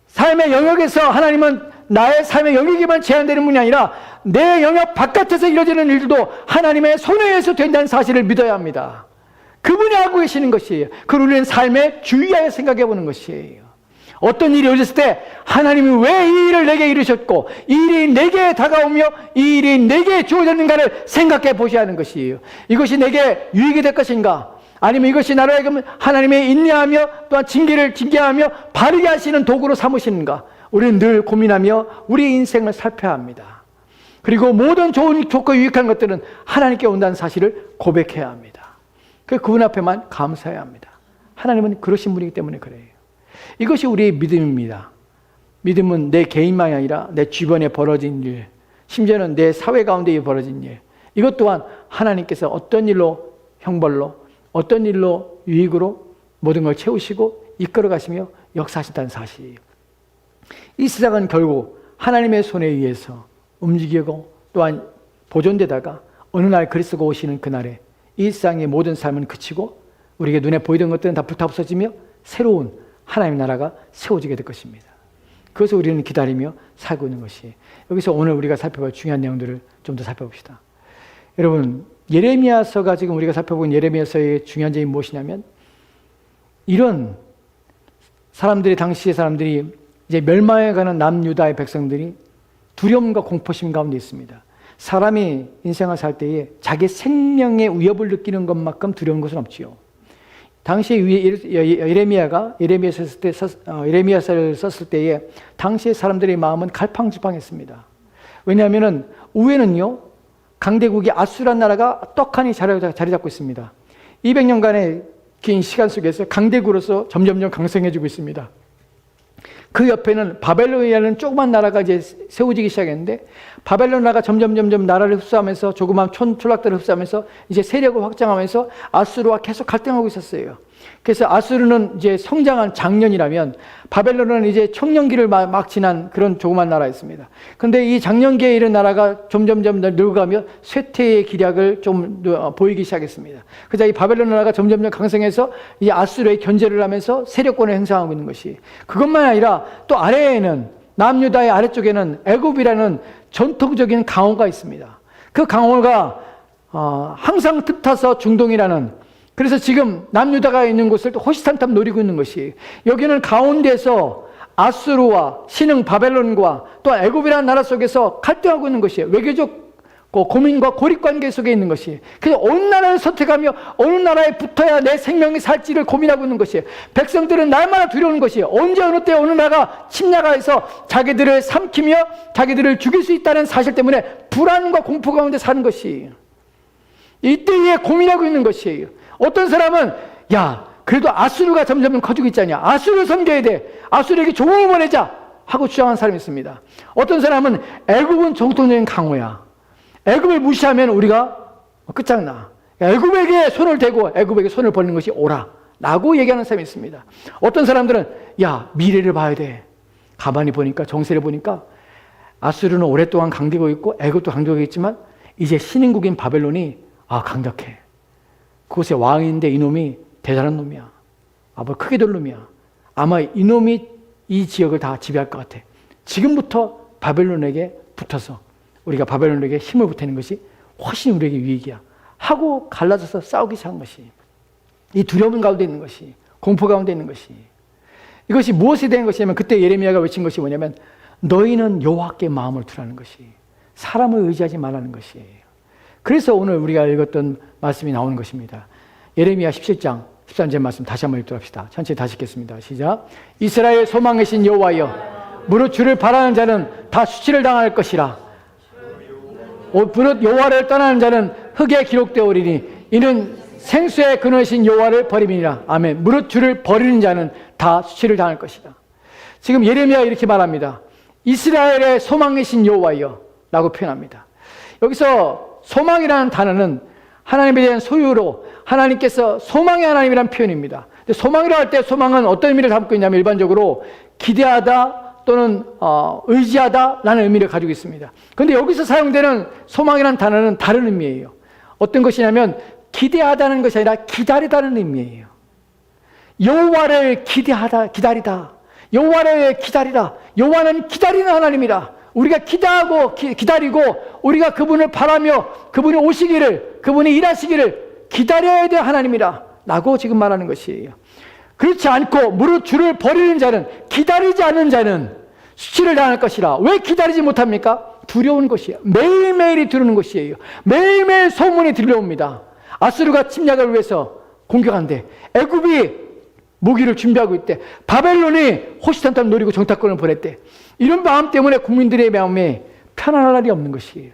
삶의 영역에서 하나님은 나의 삶의 영역에만 제한되는 분이 아니라 내 영역 바깥에서 이루어지는 일들도 하나님의 손에 의해서 된다는 사실을 믿어야 합니다. 그분이 하고 계시는 것이에요. 그걸 우리는 삶의 주의하여 생각해 보는 것이에요. 어떤 일이 일어났을 때 하나님이 왜 이 일을 내게 이루셨고 이 일이 내게 다가오며 이 일이 내게 주어졌는가를 생각해 보셔야 하는 것이에요. 이것이 내게 유익이 될 것인가? 아니면 이것이 나를 하여금 하나님의 인내하며 또한 징계하며 바르게 하시는 도구로 삼으시는가? 우리는 늘 고민하며 우리의 인생을 살펴야 합니다. 그리고 모든 좋고 유익한 것들은 하나님께 온다는 사실을 고백해야 합니다. 그분 앞에만 감사해야 합니다. 하나님은 그러신 분이기 때문에 그래요. 이것이 우리의 믿음입니다. 믿음은 내 개인만이 아니라 내 주변에 벌어진 일, 심지어는 내 사회 가운데 벌어진 일, 이것 또한 하나님께서 어떤 일로 형벌로 어떤 일로 유익으로 모든 걸 채우시고 이끌어 가시며 역사하신다는 사실이에요. 이 세상은 결국 하나님의 손에 의해서 움직이고 또한 보존되다가 어느 날 그리스도가 오시는 그날에 이 세상의 모든 삶은 그치고 우리에게 눈에 보이던 것들은 다 불타없어지며 새로운 하나님의 나라가 세워지게 될 것입니다. 그것을 우리는 기다리며 살고 있는 것이, 여기서 오늘 우리가 살펴볼 중요한 내용들을 좀 더 살펴봅시다. 여러분, 예레미야서가 지금 우리가 살펴본 예레미야서의 중요한 점이 무엇이냐면, 이런 사람들이, 당시의 사람들이 이제 멸망해가는 남유다의 백성들이 두려움과 공포심 가운데 있습니다. 사람이 인생을 살 때에 자기 생명의 위협을 느끼는 것만큼 두려운 것은 없지요. 당시에 예레미야서를 썼을 때에 당시의 사람들의 마음은 갈팡질팡했습니다. 왜냐하면 위에는요, 강대국이 아수르라는 나라가 떡하니 자리 잡고 있습니다. 200년간의 긴 시간 속에서 강대국으로서 점점점 강성해지고 있습니다. 그 옆에는 바벨론이라는 조그만 나라가 이제 세워지기 시작했는데, 바벨론 나라가 점점 나라를 흡수하면서 조그만 촌촌락들을 흡수하면서 이제 세력을 확장하면서 아수르와 계속 갈등하고 있었어요. 그래서 아수르는 이제 성장한 장년이라면 바벨론은 이제 청년기를 막 지난 그런 조그만 나라였습니다. 그런데 이 장년기에 이른 나라가 점점 늙어가며 쇠퇴의 기략을 좀 보이기 시작했습니다. 그래서 이 바벨론 나라가 점점 강성해서 이 아수르의 견제를 하면서 세력권을 행사하고 있는 것이, 그것만 아니라 또 아래에는, 남유다의 아래쪽에는 애굽이라는 전통적인 강호가 있습니다. 그 강호가 항상 틈타서 중동이라는, 그래서 지금 남유다가 있는 곳을 호시탐탐 노리고 있는 것이, 여기는 가운데서 아수르와 신흥 바벨론과 또 애굽이라는 나라 속에서 갈등하고 있는 것이에요. 외교적 고민과 고립관계 속에 있는 것이. 그래서 어느 나라를 선택하며 어느 나라에 붙어야 내 생명이 살지를 고민하고 있는 것이에요. 백성들은 날마다 두려운 것이에요. 언제 어느 때 어느 나라가 침략해서 자기들을 삼키며 자기들을 죽일 수 있다는 사실 때문에 불안과 공포 가운데 사는 것이에요. 이때에 고민하고 있는 것이에요. 어떤 사람은 야, 그래도 아수르가 점점 커지고 있잖냐, 아수르를 섬겨야 돼, 아수르에게 조공을 보내자 하고 주장하는 사람이 있습니다. 어떤 사람은 애굽은 정통적인 강호야, 애굽을 무시하면 우리가 끝장나, 애굽에게 손을 대고 애굽에게 손을 벌리는 것이 옳아 라고 얘기하는 사람이 있습니다. 어떤 사람들은 야, 미래를 봐야 돼, 가만히 보니까, 정세를 보니까 아수르는 오랫동안 강대국이 있고 애굽도 강대국이 있지만 이제 신흥국인 바벨론이 강력해, 그곳의 왕인데 이놈이 대단한 놈이야, 크게 될 놈이야, 아마 이놈이 이 지역을 다 지배할 것 같아, 지금부터 바벨론에게 붙어서 우리가 바벨론에게 힘을 보태는 것이 훨씬 우리에게 유익이야 하고 갈라져서 싸우기 시작한 것이, 이 두려움 가운데 있는 것이, 공포 가운데 있는 것이, 이것이 무엇이 된 것이냐면, 그때 예레미야가 외친 것이 뭐냐면, 너희는 여호와께 마음을 두라는 것이, 사람을 의지하지 말라는 것이에요. 그래서 오늘 우리가 읽었던 말씀이 나오는 것입니다. 예레미야 17장 13절 말씀 다시 한번 읽도록 합시다. 천천히 다시 읽겠습니다. 시작. 이스라엘 소망이신 여호와여, 무릇 주를 바라는 자는 다 수치를 당할 것이라. 무릇 여호와를 떠나는 자는 흙에 기록되오리니 이는 생수의 근원이신 여호와를 버림이니라. 아멘. 무릇 주를 버리는 자는 다 수치를 당할 것이다. 지금 예레미야 이렇게 말합니다. 이스라엘의 소망이신 여호와여 라고 표현합니다. 여기서 소망이라는 단어는 하나님에 대한 소유로 하나님께서 소망의 하나님이라는 표현입니다. 근데 소망이라고 할 때 소망은 어떤 의미를 담고 있냐면, 일반적으로 기대하다 또는 의지하다라는 의미를 가지고 있습니다. 그런데 여기서 사용되는 소망이라는 단어는 다른 의미예요. 어떤 것이냐면 기대하다는 것이 아니라 기다리다는 의미예요. 여호와를 기다리다. 여호와를 기다리라. 여호와는 기다리는 하나님이다. 우리가 기다리고 우리가 그분을 바라며 그분이 오시기를, 그분이 일하시기를 기다려야 될 하나님이라 라고 지금 말하는 것이에요. 그렇지 않고 무릇 주를 버리는 자는, 기다리지 않는 자는 수치를 당할 것이라. 왜 기다리지 못합니까? 두려운 것이에요. 매일매일이 두려운 것이에요. 매일매일 소문이 들려옵니다. 아수르가 침략을 위해서 공격한대, 애굽이 무기를 준비하고 있대, 바벨론이 호시탐탐 노리고 정탐꾼을 보냈대. 이런 마음 때문에 국민들의 마음에 편안할 날이 없는 것이에요.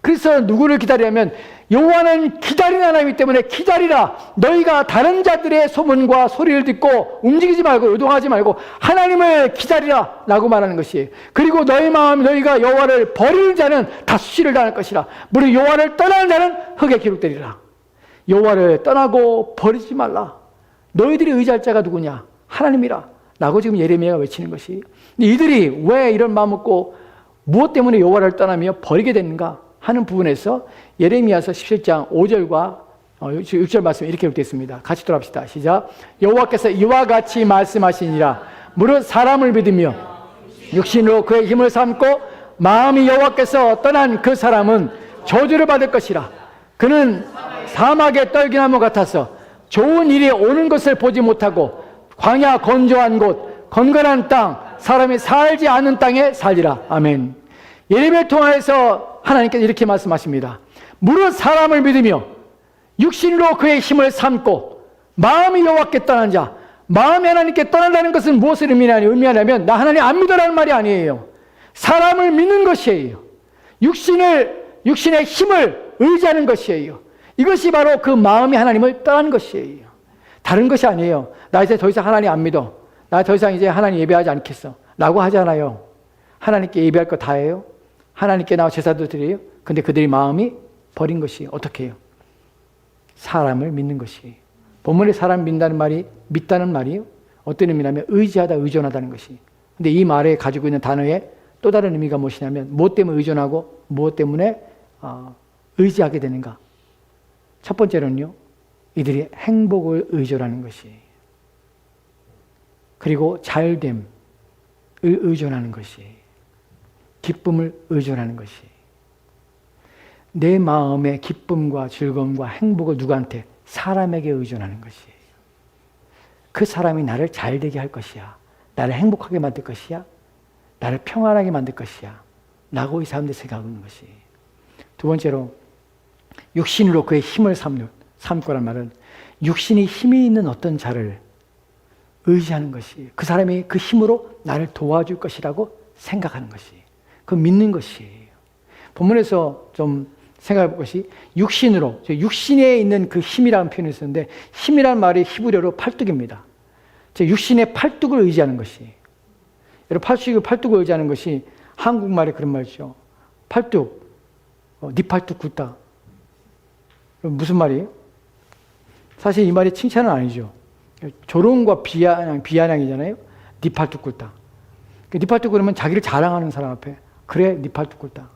그래서 누구를 기다리냐면, 여호와는 기다리는 하나님이기 때문에 기다리라. 너희가 다른 자들의 소문과 소리를 듣고 움직이지 말고 요동하지 말고 하나님을 기다리라 라고 말하는 것이에요. 그리고 너희 마음, 너희가 여호와를 버리는 자는 다 수치를 당할 것이라. 무릇 여호와를 떠나는 자는 흙에 기록되리라. 여호와를 떠나고 버리지 말라. 너희들이 의지할 자가 누구냐? 하나님이라 라고 지금 예레미야가 외치는 것이, 이들이 왜 이런 마음 먹고 무엇 때문에 여호와를 떠나며 버리게 됐는가 하는 부분에서 예레미야서 17장 5절과 6절 말씀 이렇게 기록되어 있습니다. 같이 돌아봅시다. 시작. 여호와께서 이와 같이 말씀하시니라. 무릇 사람을 믿으며 육신으로 그의 힘을 삼고 마음이 여호와께서 떠난 그 사람은 저주를 받을 것이라. 그는 사막의 떨기나무 같아서 좋은 일이 오는 것을 보지 못하고 광야 건조한 곳 건건한 땅 사람이 살지 않는 땅에 살리라. 아멘. 예레미야를 통해서 하나님께서 이렇게 말씀하십니다. 무릇 사람을 믿으며 육신으로 그의 힘을 삼고 마음이 여호와께 떠난 자, 마음이 하나님께 떠난다는 것은 무엇을 의미하냐면 나 하나님 안 믿어라는 말이 아니에요. 사람을 믿는 것이에요. 육신의 힘을 의지하는 것이에요. 이것이 바로 그 마음이 하나님을 떠난 것이에요. 다른 것이 아니에요. 나 이제 더 이상 하나님 안 믿어. 나 더 이상 이제 하나님 예배하지 않겠어. 라고 하잖아요. 하나님께 예배할 거 다 해요. 하나님께 나와 제사도 드려요. 근데 그들이 마음이 버린 것이 어떻게 해요? 사람을 믿는 것이. 본문에 사람 믿는다는 말이 믿다는 말이에요. 어떤 의미냐면 의지하다, 의존하다는 것이. 근데 이 말에 가지고 있는 단어의 또 다른 의미가 무엇이냐면 무엇 때문에 의존하고 무엇 때문에 의지하게 되는가. 첫 번째로는요. 이들이 행복을 의존하는 것이. 그리고 잘됨을 의존하는 것이. 기쁨을 의존하는 것이. 내 마음의 기쁨과 즐거움과 행복을 누구한테? 사람에게 의존하는 것이에요. 그 사람이 나를 잘되게 할 것이야. 나를 행복하게 만들 것이야. 나를 평안하게 만들 것이야. 라고 이 사람들이 생각하는 것이. 두 번째로 육신으로 그의 힘을 삼고란 말은 육신이 힘이 있는 어떤 자를 의지하는 것이. 그 사람이 그 힘으로 나를 도와줄 것이라고 생각하는 것이. 그 믿는 것이에요. 본문에서 좀 생각해 볼 것이 육신으로, 육신에 있는 그 힘이라는 표현을 쓰는데 힘이라는 말이 히브리어로 팔뚝입니다. 육신의 팔뚝을 의지하는 것이. 여러분 팔뚝을 의지하는 것이 한국말에 그런 말이죠. 팔뚝, 네 팔뚝 굵다. 무슨 말이에요? 사실 이 말이 칭찬은 아니죠. 조롱과 비아냥이잖아요. 네 팔뚝 굵다. 네 팔뚝 그러면 자기를 자랑하는 사람 앞에 그래 네 팔뚝 굵다.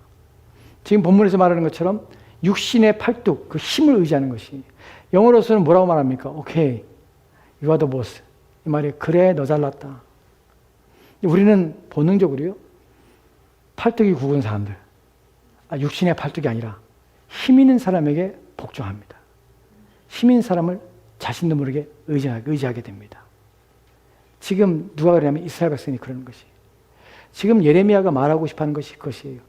지금 본문에서 말하는 것처럼 육신의 팔뚝, 그 힘을 의지하는 것이. 영어로서는 뭐라고 말합니까? 오케이, you are the boss. 이 말이 그래 너 잘났다. 우리는 본능적으로요. 팔뚝이 굵은 사람들, 육신의 팔뚝이 아니라 힘 있는 사람에게 복종합니다. 힘 있는 사람을 자신도 모르게 의지하게 됩니다. 지금 누가 그러냐면 이스라엘 백성이 그러는 것이. 지금 예레미야가 말하고 싶어하는 것이 그것이에요.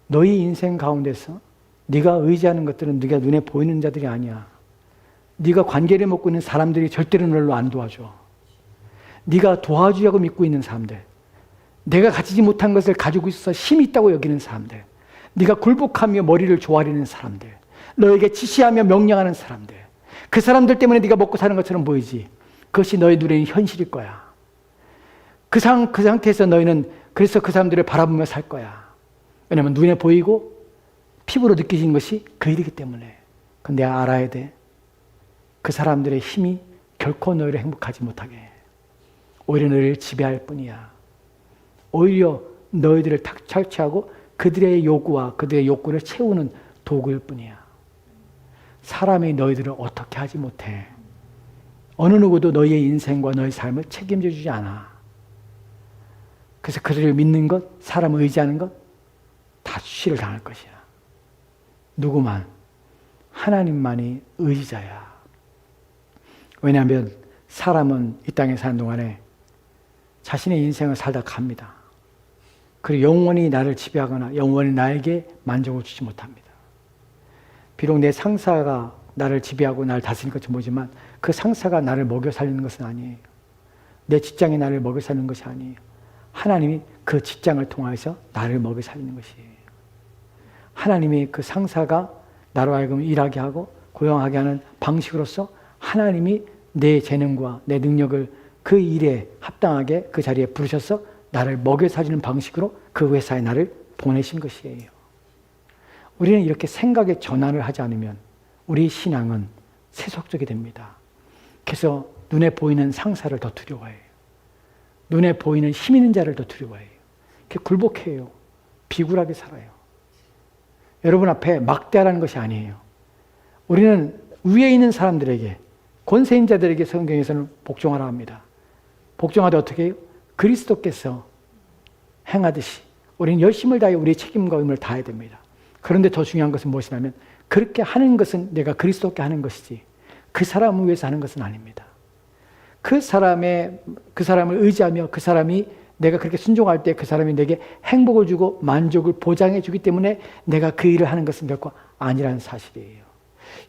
너희 인생 가운데서 네가 의지하는 것들은 네가 눈에 보이는 자들이 아니야. 네가 관계를 맺고 있는 사람들이 절대로 너를 안 도와줘. 네가 도와주려고 믿고 있는 사람들, 내가 가지지 못한 것을 가지고 있어서 힘이 있다고 여기는 사람들, 네가 굴복하며 머리를 조아리는 사람들, 너에게 지시하며 명령하는 사람들, 그 사람들 때문에 네가 먹고 사는 것처럼 보이지. 그것이 너의 눈에는 현실일 거야. 그 상태에서 너희는 그래서 그 사람들을 바라보며 살 거야. 왜냐하면 눈에 보이고 피부로 느껴지는 것이 그 일이기 때문에. 근데 알아야 돼. 그 사람들의 힘이 결코 너희를 행복하지 못하게 해. 오히려 너희를 지배할 뿐이야. 오히려 너희들을 착취하고 그들의 요구와 그들의 욕구를 채우는 도구일 뿐이야. 사람이 너희들을 어떻게 하지 못해. 어느 누구도 너희의 인생과 너희 삶을 책임져 주지 않아. 그래서 그들을 믿는 것, 사람을 의지하는 것, 다 수치를 당할 것이야. 누구만? 하나님만이 의지자야. 왜냐하면 사람은 이 땅에 사는 동안에 자신의 인생을 살다 갑니다. 그리고 영원히 나를 지배하거나 영원히 나에게 만족을 주지 못합니다. 비록 내 상사가 나를 지배하고 나를 다스리는 것처럼 보지만 그 상사가 나를 먹여 살리는 것은 아니에요. 내 직장이 나를 먹여 살리는 것이 아니에요. 하나님이 그 직장을 통해서 나를 먹여 살리는 것이에요. 하나님이 그 상사가 나로 하여금 일하게 하고 고용하게 하는 방식으로서 하나님이 내 재능과 내 능력을 그 일에 합당하게 그 자리에 부르셔서 나를 먹여 살리는 방식으로 그 회사에 나를 보내신 것이에요. 우리는 이렇게 생각의 전환을 하지 않으면 우리 신앙은 세속적이 됩니다. 그래서 눈에 보이는 상사를 더 두려워해요. 눈에 보이는 힘 있는 자를 더 두려워해요. 이렇게 굴복해요. 비굴하게 살아요. 여러분 앞에 막대하라는 것이 아니에요. 우리는 위에 있는 사람들에게, 권세인 자들에게 성경에서는 복종하라 합니다. 복종하되 어떻게 해요? 그리스도께서 행하듯이 우리는 열심을 다해 우리의 책임과 의무를 다해야 됩니다. 그런데 더 중요한 것은 무엇이냐면 그렇게 하는 것은 내가 그리스도께 하는 것이지 그 사람을 위해서 하는 것은 아닙니다. 그 사람을 의지하며 그 사람이 내가 그렇게 순종할 때 그 사람이 내게 행복을 주고 만족을 보장해 주기 때문에 내가 그 일을 하는 것은 결코 아니라는 사실이에요.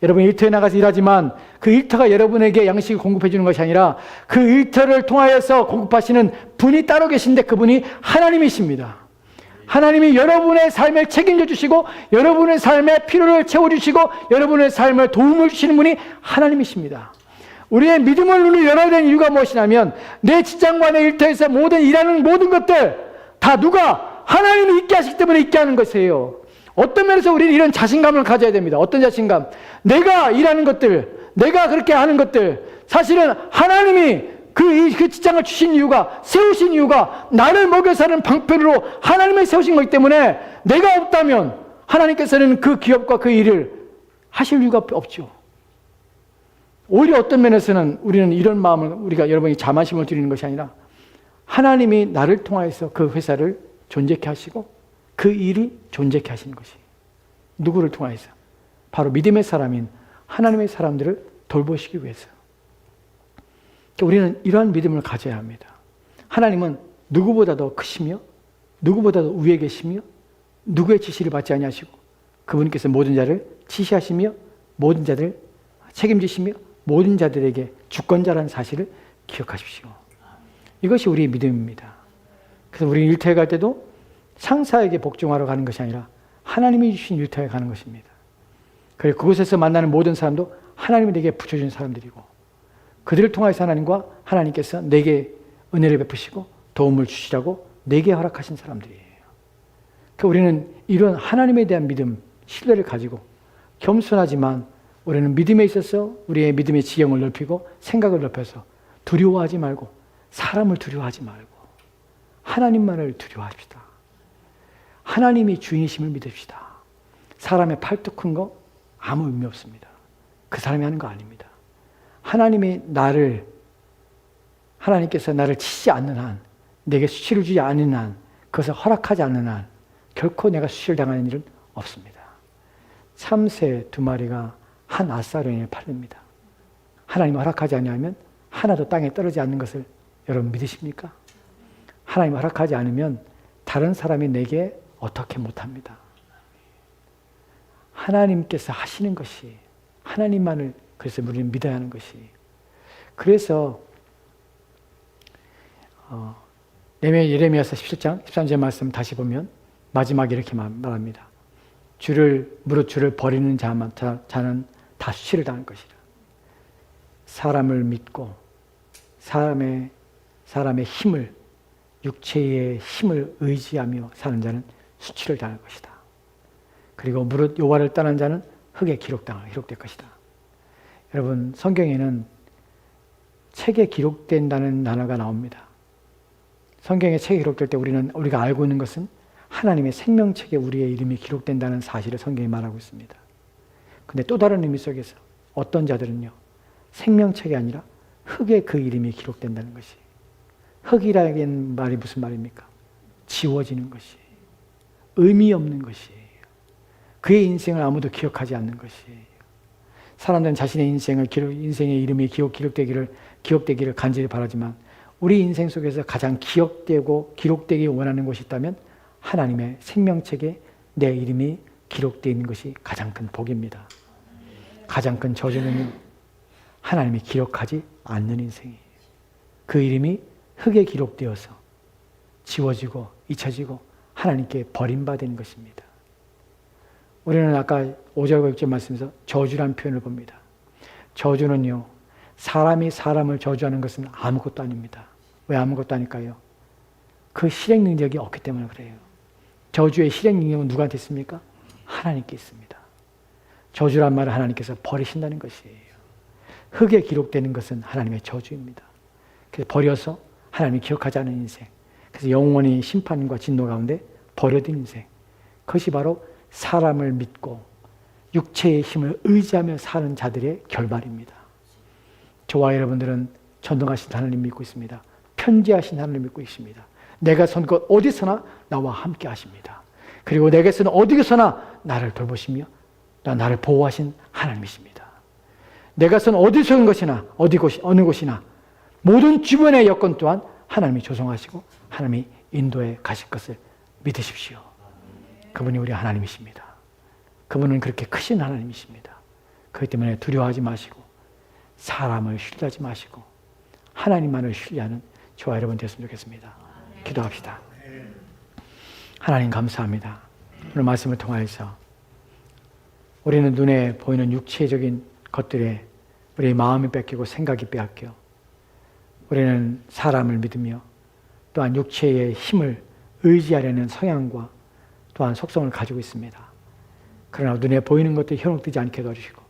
여러분 일터에 나가서 일하지만 그 일터가 여러분에게 양식을 공급해 주는 것이 아니라 그 일터를 통하여서 공급하시는 분이 따로 계신데 그분이 하나님이십니다. 하나님이 여러분의 삶을 책임져 주시고 여러분의 삶의 필요를 채워주시고 여러분의 삶을 도움을 주시는 분이 하나님이십니다. 우리의 믿음을 눈을 열어야 되는 이유가 무엇이냐면 내 직장과 내 일터에서 일하는 모든 것들 다 누가? 하나님이 있게 하시기 때문에 있게 하는 것이에요. 어떤 면에서 우리는 이런 자신감을 가져야 됩니다. 어떤 자신감? 내가 일하는 것들, 내가 그렇게 하는 것들, 사실은 하나님이 그 직장을 주신 이유가, 세우신 이유가 나를 먹여 사는 방편으로 하나님이 세우신 거기 때문에 내가 없다면 하나님께서는 그 기업과 그 일을 하실 이유가 없죠. 오히려 어떤 면에서는 우리는 이런 마음을, 우리가 여러분이 자만심을 드리는 것이 아니라 하나님이 나를 통하여서 그 회사를 존재케 하시고 그 일이 존재케 하시는 것이 누구를 통하여서? 바로 믿음의 사람인 하나님의 사람들을 돌보시기 위해서. 우리는 이러한 믿음을 가져야 합니다. 하나님은 누구보다도 크시며 누구보다도 위에 계시며 누구의 지시를 받지 아니하시고 그분께서 모든 자를 지시하시며 모든 자들 책임지시며 모든 자들에게 주권자라는 사실을 기억하십시오. 이것이 우리의 믿음입니다. 그래서 우리 일터에 갈 때도 상사에게 복종하러 가는 것이 아니라 하나님이 주신 일터에 가는 것입니다. 그리고 그곳에서 만나는 모든 사람도 하나님이 내게 붙여준 사람들이고 그들을 통해서 하나님께서 내게 은혜를 베푸시고 도움을 주시라고 내게 허락하신 사람들이에요. 그러니까 우리는 이런 하나님에 대한 믿음, 신뢰를 가지고 겸손하지만 우리는 믿음에 있어서 우리의 믿음의 지형을 넓히고 생각을 넓혀서 두려워하지 말고 사람을 두려워하지 말고 하나님만을 두려워합시다. 하나님이 주인이심을 믿읍시다. 사람의 팔뚝 큰 거 아무 의미 없습니다. 그 사람이 하는 거 아닙니다. 하나님께서 나를 치지 않는 한, 내게 수치를 주지 않는 한, 그것을 허락하지 않는 한 결코 내가 수치를 당하는 일은 없습니다. 참새 2마리가 한 아사르에 팔립니다. 하나님 허락하지 않으면 하나도 땅에 떨어지지 않는 것을 여러분 믿으십니까? 하나님 허락하지 않으면 다른 사람이 내게 어떻게 못합니다. 하나님께서 하시는 것이 하나님만을 그래서 우리는 믿어야 하는 것이 그래서 예레미야서 17장 13절 말씀 다시 보면 마지막에 이렇게 말합니다. 무릇 주를 버리는 자는 다 수치를 당할 것이라. 사람을 믿고 사람의 힘을 육체의 힘을 의지하며 사는 자는 수치를 당할 것이다. 그리고 무릇 여호와를 떠난 자는 흙에 기록될 것이다. 여러분 성경에는 책에 기록된다는 단어가 나옵니다. 성경에 책에 기록될 때 우리가 알고 있는 것은 하나님의 생명책에 우리의 이름이 기록된다는 사실을 성경이 말하고 있습니다. 근데 또 다른 의미 속에서 어떤 자들은요, 생명책이 아니라 흙에 그 이름이 기록된다는 것이. 흙이라는 말이 무슨 말입니까? 지워지는 것이. 의미 없는 것이에요. 그의 인생을 아무도 기억하지 않는 것이에요. 사람들은 자신의 인생의 이름이 기억되기를 간절히 바라지만 우리 인생 속에서 가장 기록되기 원하는 것이 있다면 하나님의 생명책에 내 이름이 기록되어 있는 것이 가장 큰 복입니다. 가장 큰 저주는 하나님이 기록하지 않는 인생이에요. 그 이름이 흙에 기록되어서 지워지고 잊혀지고 하나님께 버림받은 것입니다. 우리는 아까 5절과 6절 말씀에서 저주란 표현을 봅니다. 저주는요, 사람이 사람을 저주하는 것은 아무것도 아닙니다. 왜 아무것도 아닐까요? 그 실행 능력이 없기 때문에 그래요. 저주의 실행 능력은 누구한테 있습니까? 하나님께 있습니다. 저주란 말을 하나님께서 버리신다는 것이에요. 흙에 기록되는 것은 하나님의 저주입니다. 그래서 버려서 하나님이 기억하지 않는 인생, 그래서 영원히 심판과 진노 가운데 버려진 인생, 그것이 바로 사람을 믿고 육체의 힘을 의지하며 사는 자들의 결말입니다. 저와 여러분들은 전능하신 하나님 믿고 있습니다. 편지하신 하나님 믿고 있습니다. 내가 선 곳 어디서나 나와 함께 하십니다. 그리고 내게서는 어디서나 나를 돌보시며 나를 보호하신 하나님이십니다. 내가 선 어디서 온 것이나 어느 곳이나 모든 주변의 여건 또한 하나님이 조성하시고 하나님이 인도해 가실 것을 믿으십시오. 그분이 우리 하나님이십니다. 그분은 그렇게 크신 하나님이십니다. 그렇기 때문에 두려워하지 마시고 사람을 신뢰하지 마시고 하나님만을 신뢰하는 저와 여러분 되었으면 좋겠습니다. 기도합시다. 하나님 감사합니다. 오늘 말씀을 통하여서 우리는 눈에 보이는 육체적인 것들에 우리의 마음이 뺏기고 생각이 빼앗겨 우리는 사람을 믿으며 또한 육체의 힘을 의지하려는 성향과 또한 속성을 가지고 있습니다. 그러나 눈에 보이는 것들이 현혹되지 않게 도와주시고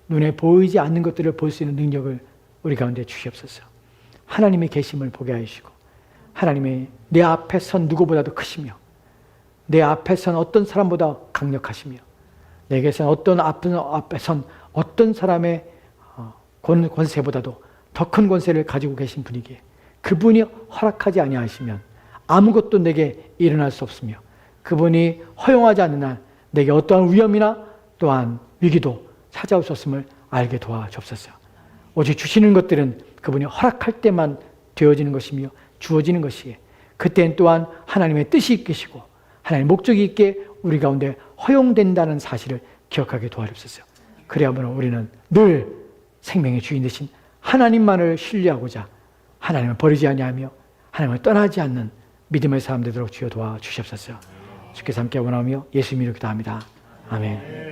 눈에 보이지 않는 것들을 볼 수 있는 능력을 우리 가운데 주시옵소서. 하나님의 계심을 보게 하시고 하나님의 내 앞에 선 누구보다도 크시며 내 앞에 선 어떤 사람보다 강력하시며 내게선 어떤 앞에 선 어떤 사람의 권세보다도 더 큰 권세를 가지고 계신 분이기에 그분이 허락하지 아니하시면 아무것도 내게 일어날 수 없으며 그분이 허용하지 않는 한 내게 어떠한 위험이나 또한 위기도 찾아올 수 없음을 알게 도와주옵소서. 오직 주시는 것들은 그분이 허락할 때만 되어지는 것이며 주어지는 것이기에 그때는 또한 하나님의 뜻이 있으시고 하나님의 목적이 있게 우리 가운데 허용된다는 사실을 기억하게 도와주옵소서. 그래야만 우리는 늘 생명의 주인 되신 하나님만을 신뢰하고자 하나님을 버리지 아니하며 하나님을 떠나지 않는 믿음의 사람 되도록 주여 도와주시옵소서. 주께서 함께 원하며 예수 이름으로 기도합니다. 아멘.